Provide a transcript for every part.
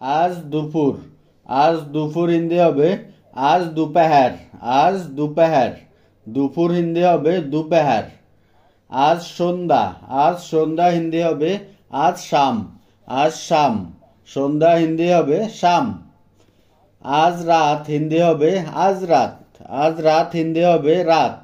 आज दुपुर। आज दुपुर हिंदी হবে आज दोपहर। आज दोपहर। दुपुर हिंदी হবে दोपहर। आज সন্ধ্যা। आज সন্ধ্যা হিন্দি হবে आज शाम। आज शाम। সন্ধ্যা হিন্দি হবে शाम। आज रात हिंदी হবে आज रात। आज रात हिंदी হবে रात।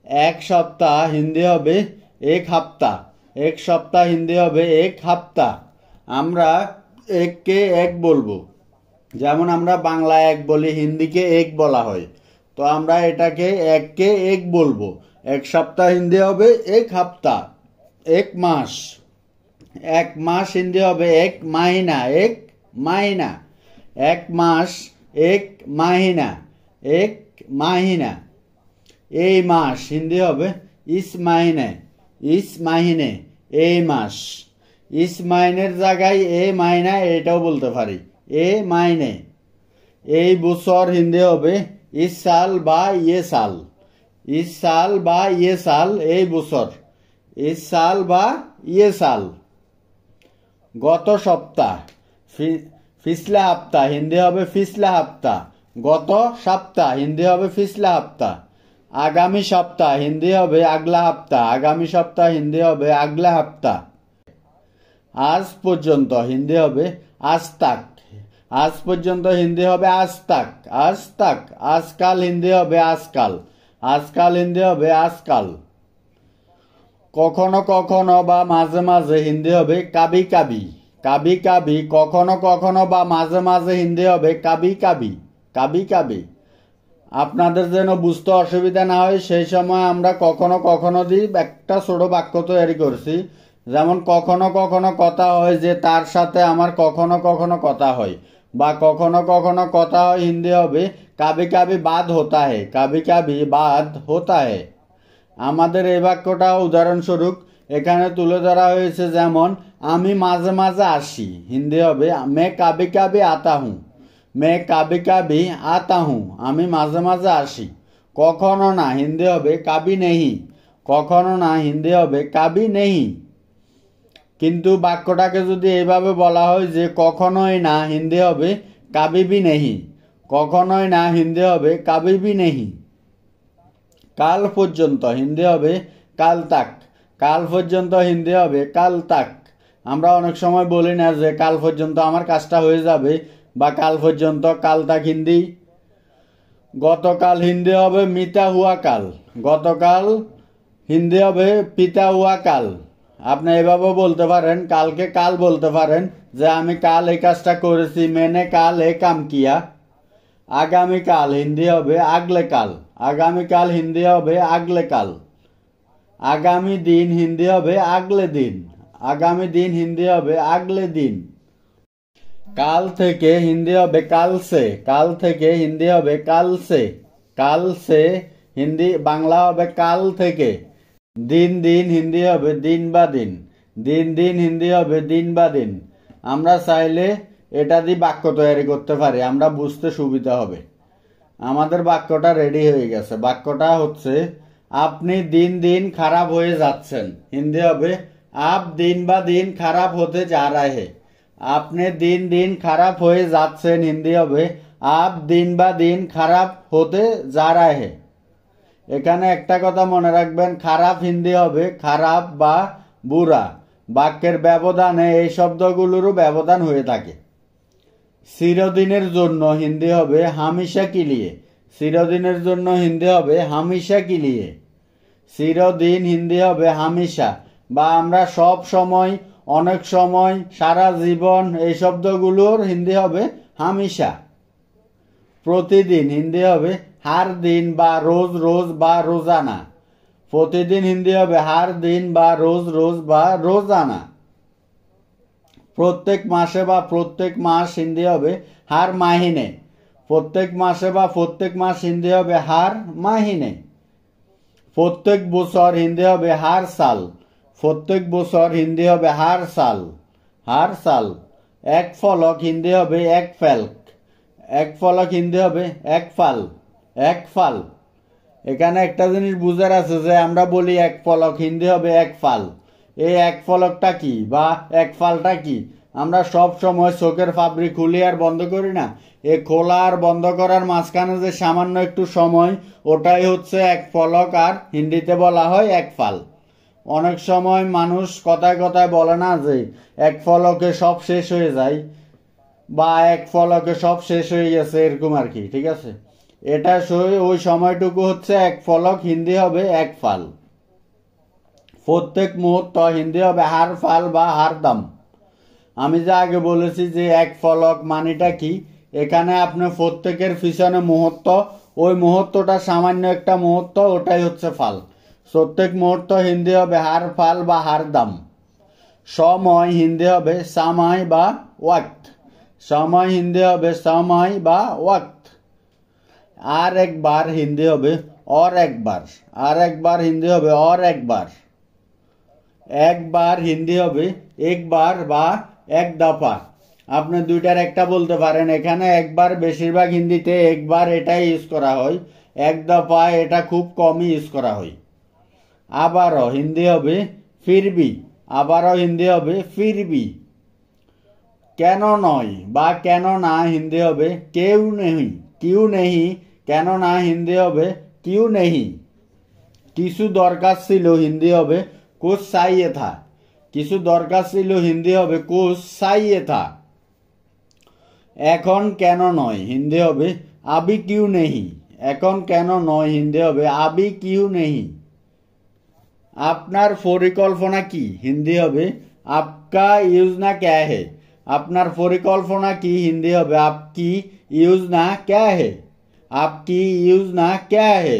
एक सप्ताह हिंदी হবে एक हफ्ता। एक सप्ताह हिंदी হবে एक हफ्ता। আমরা এককে এক বলবো, যেমন আমরা বাংলা এক বলি, হিন্দিকে এক বলা হয়, তো আমরা এটাকে এককে এক বলবো। এক সপ্তাহ হিন্দি হবে এক হাপ্তা। এক মাস। এক মাস হিন্দি হবে এক মাহিনা। এক মাহিনা। এক মাস এক মাহিনা। এক মাহিনা। এই মাস হিন্দি হবে ইস মাহিনে। ইস মাহিনে। এই মাস। ইস মাইনের জায়গায় এ মাইনা এটাও বলতে পারি, এ মাইনে। এই বছর হিন্দি হবে ইস সাল বা ইয়ে সাল। ইস সাল বা ইয়ে সাল। এই বছর। ইস সাল বা ইয়ে সাল। গত সপ্তাহ। পিছলা হাপ্তা হিন্দি হবে পিছলা হাপ্তা। গত সপ্তাহ হিন্দি হবে পিছলা হাপ্তা। আগামী সপ্তাহ হিন্দি হবে আগলা হাপ্তা। আগামী সপ্তাহ হিন্দি হবে আগলা হাপ্তা। আজ পর্যন্ত হিন্দি হবে আজ তাক। আজ পর্যন্ত হিন্দি হবে আজ তাক। আজ তাক। আজকাল হিন্দি হবে আজকাল। আজকাল হিন্দি হবে আজকাল। কখনো কখনো বা মাঝে মাঝে হিন্দি হবে কাবি কাবি। কাবি কাবি। কখনো কখনো বা মাঝে মাঝে হিন্দি হবে কাবি কাবি। কাবি কাবি। আপনাদের যেন বুঝতে অসুবিধা না হয় সেই সময় আমরা কখনো কখনো দিয়ে একটা ছোট বাক্য তৈরি করছি। যেমন কখনো কখনো কথা হয় যে তার সাথে আমার কখনো কখনো কথা হয়, বা কখনো কখনো কথা হয় হিন্দি হবে কাবি কাবি বাদ হোতা হে। কাবি কাবি বাদ হোতা হে। আমাদের এই বাক্যটা উদাহরণস্বরূপ এখানে তুলে ধরা হয়েছে, যেমন আমি মাঝে মাঝে আসি হিন্দি হবে মে কাবি কাবি আতা হুঁ। মে কাবি কাবি আতা হুঁ। আমি মাঝে মাঝে আসি। কখনো না হিন্দি হবে কাবি নেহি। কখনো না হিন্দি হবে কাবি নেহি। কিন্তু বাক্যটাকে যদি এইভাবে বলা হয় যে কখনোই না হিন্দি হবে কাবি ভি নেহি। কখনোই না হিন্দি হবে কাবি ভি নেহি। কাল পর্যন্ত হিন্দি হবে কাল তাক। কাল পর্যন্ত হিন্দি হবে কাল তাক। আমরা অনেক সময় বলি না যে কাল পর্যন্ত আমার কাজটা হয়ে যাবে, বা কাল পর্যন্ত কাল তাক হিন্দি। গতকাল হিন্দি হবে মিতা হুয়া কাল। গতকাল হিন্দি হবে পিতা হুয়া কাল। আপনি এভাবে বলতে পারেন, কালকে কাল বলতে পারেন যে আমি কাল এই কাজটা করেছি, মেনে কাল এ কাম কিয়া। আগামীকাল হিন্দি হবে আগলে কাল। আগামীকাল হিন্দি হবে আগলে কাল। আগামী দিন হিন্দি হবে আগলে দিন। আগামী দিন হিন্দি হবে আগলে দিন। কাল থেকে হিন্দি হবে কাল সে। কাল থেকে হিন্দি হবে কাল সে। কাল সে হিন্দি বাংলা হবে কাল থেকে। দিন দিন হিন্দি হবে দিন বা দিন। দিন দিন হিন্দি হবে দিন বা দিন। আমরা চাইলে এটা দিয়ে বাক্য তৈরি করতে পারি, আমরা বুঝতে সুবিধা হবে। আমাদের বাক্যটা রেডি হয়ে গেছে। বাক্যটা হচ্ছে আপনি দিন দিন খারাপ হয়ে যাচ্ছেন হিন্দি হবে আপ দিন বা দিন খারাপ হতে যা রাহে। আপনি দিন দিন খারাপ হয়ে যাচ্ছেন হিন্দি হবে আপ দিন বা দিন খারাপ হতে যা রাহে। এখানে একটা কথা মনে রাখবেন, খারাপ হিন্দি হবে খারাপ বা বুড়া। বাক্যের ব্যবধানে এই শব্দগুলোরও ব্যবধান হয়ে থাকে। চিরদিনের জন্য হিন্দি হবে হামেশা কি লিয়ে। চিরদিনের জন্য হিন্দি হবে হামেশা কি লিয়ে। চিরদিন হিন্দি হবে হামেশা, বা আমরা সব সময়, অনেক সময়, সারা জীবন, এই শব্দগুলোর হিন্দি হবে হামেশা। প্রতিদিন হিন্দি হবে হার দিন বা রোজ রোজ বা রোজানা। প্রতিদিন হিন্দি হবে হার দিন বা রোজ রোজ বা রোজানা। প্রত্যেক মাসে বা প্রত্যেক মাস হিন্দি হবে হার মাহিনে। প্রত্যেক মাসে বা প্রত্যেক মাস হিন্দি হবে হার মাহিনে। প্রত্যেক বছর হিন্দি হবে হার সাল। প্রত্যেক বছর হিন্দি হবে হার সাল। হার সাল। এক ফলক হিন্দি হবে এক ফেলক। এক ফলক হিন্দি হবে এক ফাল। এক ফাল। এখানে একটা জিনিস বুঝার আছে যে আমরা বলি এক ফলক হিন্দি হবে এক ফাল। এই এক ফলকটা কি বা এক ফালটা কি? আমরা সব সময় চোখের পাপড়ি খুলি আর বন্ধ করি না, এই খোলা আর বন্ধ করার মাঝখানে যে সামান্য একটু সময়, ওটাই হচ্ছে এক পলক, আর হিন্দিতে বলা হয় এক ফাল। অনেক সময় মানুষ কথায় কথায় বলে না যে এক পলকে সব শেষ হয়ে যায়, বা এক পলকে সব শেষ হয়ে গেছে, এরকম আর কি, ঠিক আছে। এটা ওই সময়টুকু হচ্ছে এক পলক, হিন্দি হবে এক ফাল। প্রত্যেক মুহূর্ত হিন্দি হবে হার ফাল বা হার দাম। আমি যা আগে বলেছি যে এক পলক মানেটা কি, এখানে আপনি প্রত্যেকের পিছনে মুহূর্ত, ওই মুহূর্তটা সামান্য একটা মুহূর্ত, ওটাই হচ্ছে ফাল। প্রত্যেক মুহূর্ত হিন্দি হবে হার ফাল বা হার দাম। সময় হিন্দি হবে সময় বা ওয়াক্ত। সময় হিন্দি হবে সময় বা ওয়াক্ত। আর একবার হিন্দি হবে और একবার। আর একবার হিন্দি হবে और একবার। একবার হিন্দি হবে একবার বা এক দফা। আপনি দুইটার একটা বলতে পারেন। এখানে একবার বেশিরভাগ হিন্দিতে একবার এটাই ইউজ করা হয়, এক দফা এটা খুব কমই ইউজ করা হয়। আবারও হিন্দি হবে फिर भी। আবারও হিন্দি হবে फिर भी। কেন নয় বা কেন না হিন্দি হবে কেউ নেই। কিউ নেই, কেন না হিন্দি হবে কিউ নেই। কিছু দরকার ছিল হিন্দি হবে कुछ चाहिए था। কিছু দরকার ছিল হিন্দি হবে कुछ चाहिए था। এখন কেন নয় হিন্দি হবে अभी क्यों नहीं। এখন কেন নয় হিন্দি হবে अभी क्यों नहीं। আপনার পরিকল্পনা কি হিন্দি হবে आपका योजना क्या है। আপনার পরিকল্পনা কি হিন্দি হবে आपकी योजना क्या है। आपकी योजना क्या है।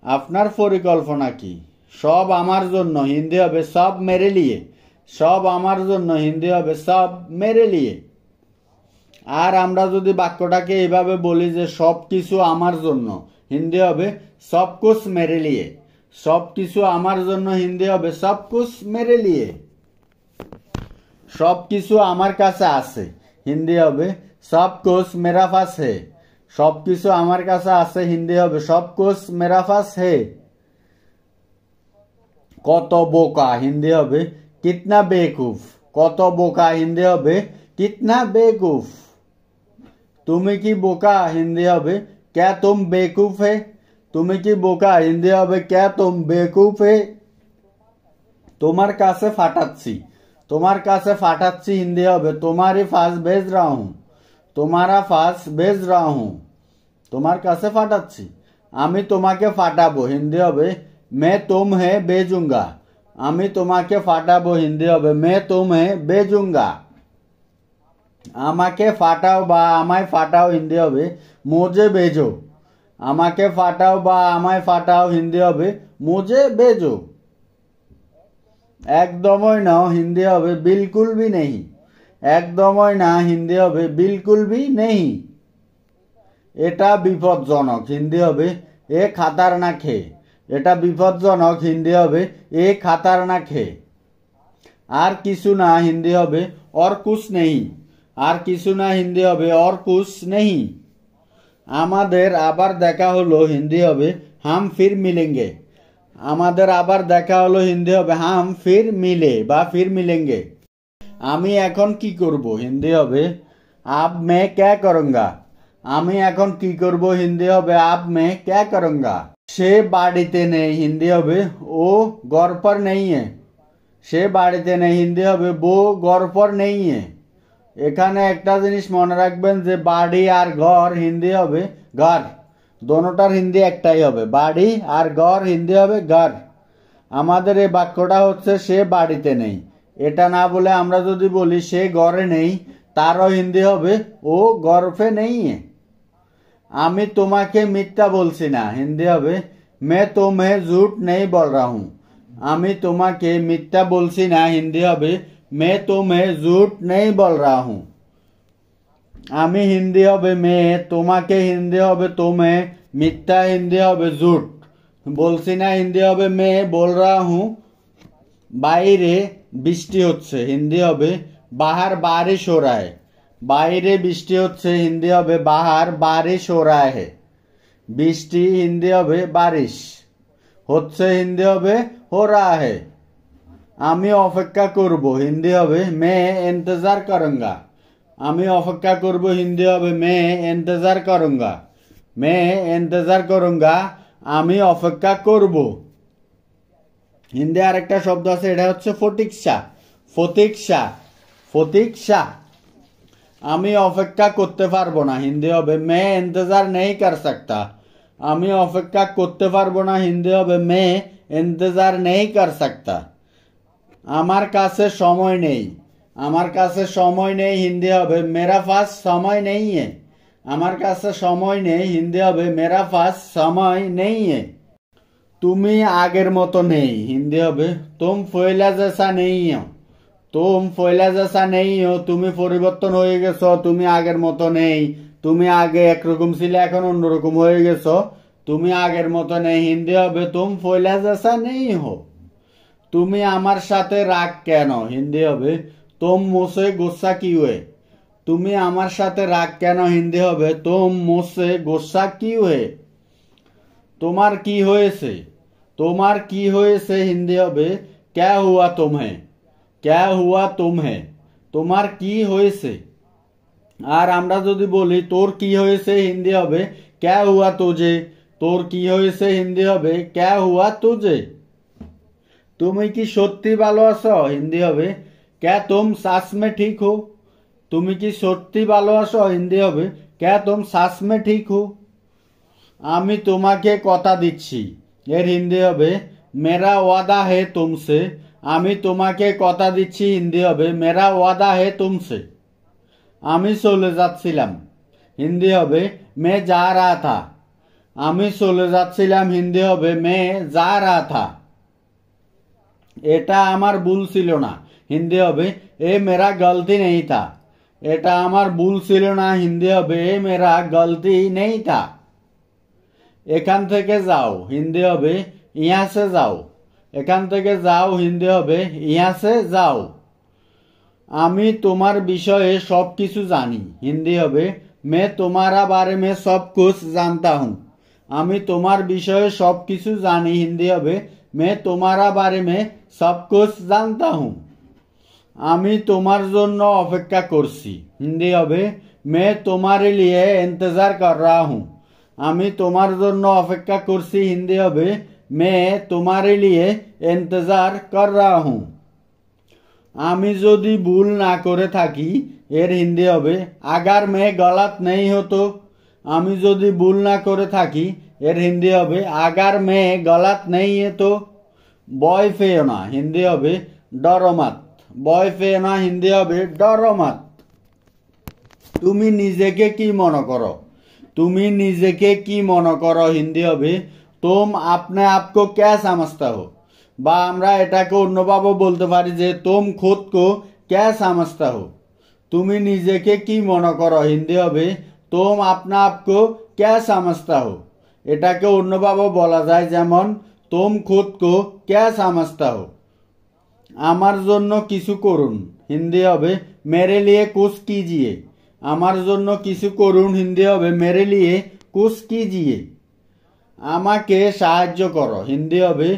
আপনার পরিকল্পনা কি। সব আমার জন্য হিন্দি হবে সব মেরে লিয়ে। সব আমার জন্য হিন্দি হবে সব মেরে লিয়ে। আর আমরা যদি বাক্যটাকে এইভাবে বলি যে সব কিছু আমার জন্য, হিন্দি হবে সব কুছ মেরে লিয়ে। সব কিছু আমার জন্য হিন্দি হবে সব কুছ মেরে লিয়ে। সব কিছু আমার কাছে আছে হিন্দি হবে সব কুছ মেরা পাস হে। সব কিছু আমার কাছে আছে হিন্দি হবে সব কুছ মেরা পাস হে। কত বোকা হিন্দি হবে কিতনা বেকুফ। কত বোকা হিন্দি হবে কিতনা বেকুফ। তুমি কি বোকা হিন্দি হবে क्या तुम बेवकूफ है। তুমি কি বোকা হিন্দি হবে क्या तुम बेवकूफ है। তোমার কাছে ফাটাচ্ছি। তোমার কাছে ফাটাচ্ছি হিন্দি হবে तुम्हारे पास भेज रहा हूं। तुम्हारा पास भेज रहा हूं। তোমার কাছে ফাটাচ্ছি। আমি তোমাকে ফাটাবো হিন্দি হবে मैं तुम्हें भेजूंगा। আমি তোমাকে ফাটাবো হিন্দি হবে मैं तुम्हें भेजूंगा। আমাকে ফাটাও বা আমায় ফাটাও হিন্দি হবে मुझे भेजो। আমাকে ফাটাও বা আমায় ফাটাও হিন্দি হবে मुझे भेजो। একদমই না হিন্দি হবে बिल्कुल भी नहीं। একদমই না হিন্দি হবে बिल्कुल भी नहीं। এটা বিপজ্জনক হিন্দি হবে এ খাতারনাক হে। এটা বিপজ্জনক হিন্দি হবে এ খাতারনাক হে। আর কিছু না হিন্দি হবে और कुछ नहीं। আর কিছু না হিন্দি হবে और कुछ नहीं। আমাদের আবার দেখা হলো হিন্দি হবে हम फिर मिलेंगे। আমাদের আবার দেখা হলো হিন্দি হবে हम फिर मिले বা फिर मिलेंगे। আমি এখন কি করব হিন্দি হবে अब मैं क्या करूंगा। আমি এখন কি করব হিন্দি হবে अब मैं क्या करूंगा। সে বাড়িতে নেই হিন্দি হবে ও घर पर नहीं है। সে বাড়িতে নেই হিন্দি হবে वो घर पर नहीं है। এখানে একটা জিনিস মনে রাখবেন যে বাড়ি আর ঘর হিন্দি হবে ঘর। দোনোটার হিন্দি একটাই হবে বাড়ি আর ঘর হিন্দি হবে ঘর। আমাদের এই বাক্যটা হচ্ছে সে বাড়িতে নেই। এটা না বলে আমরা যদি বলি সে ঘরে নেই, তারও হিন্দি হবে ও घर पे नहीं है। আমি তোমাকে মিথ্যা বলছি না হিন্দি হবে मैं तुम्हें झूठ नहीं बोल रहा हूं। আমি তোমাকে মিথ্যা বলছি না হিন্দি হবে मैं तुम्हें झूठ नहीं बोल रहा हूं। আমি হিন্দি হবে मैं, তোমাকে হিন্দি হবে तुम्हें, মিথ্যা হিন্দি হবে झूठ, বলছি না হিন্দি হবে मैं बोल रहा हूं। বাইরে বৃষ্টি হচ্ছে হিন্দি হবে बाहर बारिश हो रहा है। বাইরে বৃষ্টি হচ্ছে হিন্দি হবে बाहर बारिश हो रहा है। বৃষ্টি হিন্দি হবে बारिश, হচ্ছে হিন্দি হবে हो रहा है। আমি অপেক্ষা করব হিন্দি হবে मैं इंतजार करूंगा। আমি অপেক্ষা করব হিন্দি হবে मैं इंतजार करूंगा। मैं इंतजार करूंगा আমি অপেক্ষা করব। হিন্দি আরেকটা শব্দ আছে, এটা হচ্ছে ফতিকশা। ফতিকশা, ফতিকশা। আমি অপেক্ষা করতে পারবো না হিন্দি হবে मैं इंतजार नहीं कर सकता। আমি অপেক্ষা করতে পারবো না হিন্দি হবে मैं इंतजार नहीं कर सकता। আমার কাছে সময় নেই। আমার কাছে সময় নেই হিন্দি হবে मेरा पास समय नहीं है। আমার কাছে সময় নেই হিন্দি হবে मेरा पास समय नहीं है। তুমি আগের মতো নেই হিন্দি হবে तुम पहले जैसा नहीं हो। तुम पहले जैसा नहीं हो, তুমি পরিবর্তন হয়ে গেছো, তুমি আগের মতো নেই। তুমি আগে একরকম ছিলে এখন অন্যরকম হয়ে গেছো, তুমি আগের মতো নেই হিন্দি হবে तुम पहले जैसा नहीं हो। তুমি আমার সাথে রাগ কেন হিন্দি হবে तुम मुझसे गुस्सा क्यों हुए। তুমি আমার সাথে রাগ কেন হিন্দি হবে तुम मुझसे गुस्सा क्यों हुए। তোমার কি হয়েছে। তোমার কি হয়েছে হিন্দি হবে क्या हुआ तुम्हें। क्या हुआ तुम्हें। তোমার কি হয়েছে। আর আমরা যদি বলি তোর কি হয়েছে হিন্দি হবে क्या हुआ तुझे। তোর কি হয়েছে হিন্দি হবে क्या हुआ तुझे। তুমি কি সত্যি ভালো আছো হিন্দি হবে क्या तुम सच में ठीक हो। তুমি কি সত্যি ভালো আছো হিন্দি হবে क्या तुम सच में ठीक हो। আমি তোমাকে কথা দিচ্ছি এর হিন্দি হবে मेरा वादा है तुमसे। আমি তোমাকে কথা দিচ্ছি হিন্দি হবে मेरा वादा है तुमसे। আমি চলে যাচ্ছিলাম হিন্দি হবে मैं जा रहा था। আমি চলে যাচ্ছিলাম হিন্দি হবে मैं जा रहा था। এটা আমার ভুল ছিল না হিন্দি হবে এ मेरा गलती नहीं था। এটা আমার ভুল ছিল না হিন্দি হবে এ मेरा गलती नहीं था। এখান থেকে যাও হিন্দি হবে यहाँ से जाओ। এখান থেকে যাও হিন্দি হবে यहाँ से जाओ। আমি তোমার বিষয়ে সব কিছু জানি হিন্দি হবে मैं तुम्हारा बारे में सब कुछ जानता हूँ। আমি তোমার বিষয়ে সব কিছু জানি হিন্দি হবে मैं तुम्हारा बारे में सब कुछ जानता हूँ। আমি তোমার জন্য অপেক্ষা করছি হিন্দি হবে मैं तुम्हारे लिए इंतजार कर रहा हूँ। আমি তোমার জন্য অপেক্ষা করছি হিন্দি হবে मैं तुम्हारे लिए इंतजार कर रहा हूँ। আমি যদি ভুল না করে থাকি এর হিন্দি হবে अगर मैं गलत नहीं हो तो। আমি যদি ভুল না করে থাকি এর হিন্দি হবে अगर मैं गलत नहीं है तो। ভয় পেও না হিন্দি হবে डरो मत। ভয় পেও না হিন্দি হবে डरो मत। তুমি নিজেকে কি মনে করো। তুমি নিজেকে কি মনে করো হিন্দি হবে तुम अपने आप को क्या समझते हो। বা আমরা এটাকে অন্যভাবে বলতে পারি যে तुम खुद को क्या समझते हो। তুমি নিজেকে কি মনে করো হিন্দি হবে तुम अपने आप को क्या समझते हो। এটাকে অন্যভাবে বলা যায় যেমন तुम खुद को क्या समझते हो। আমার জন্য কিছু করুন হিন্দি হবে मेरे लिए कुछ कीजिए। আমার জন্য কিছু করুন হিন্দি হবে मेरे लिए कुछ कीजिए। আমাকে সাহায্য করো হিন্দি হবে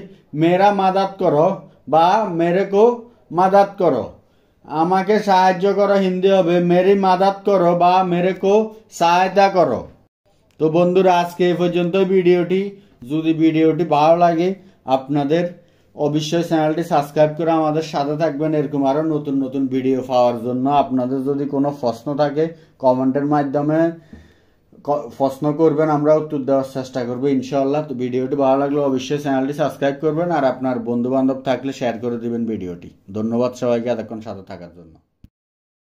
मेरा मदद करो বা मेरे को मदद करो। আমাকে সাহায্য করো হিন্দি হবে मेरी मदद करो বা मेरे को সহায়তা করো। তো বন্ধুরা আজকে এই পর্যন্ত ভিডিওটি। যদি ভিডিওটি ভালো লাগে আপনাদের অবশ্যই চ্যানেলটি সাবস্ক্রাইব করে আমাদের সাথে থাকবেন এরকম আরো নতুন নতুন ভিডিও পাওয়ার জন্য। আপনাদের যদি কোনো প্রশ্ন থাকে কমেন্টের মাধ্যমে প্রশ্ন করবেন, আমরা উত্তর দেওয়ার চেষ্টা করবো ইনশাআল্লাহ। তো ভিডিওটি ভালো লাগলে অবশ্যই চ্যানেলটি সাবস্ক্রাইব করবেন আর আপনার বন্ধু বান্ধব থাকলে শেয়ার করে দিবেন ভিডিওটি। ধন্যবাদ সবাইকে এতক্ষণ সাথে থাকার জন্য।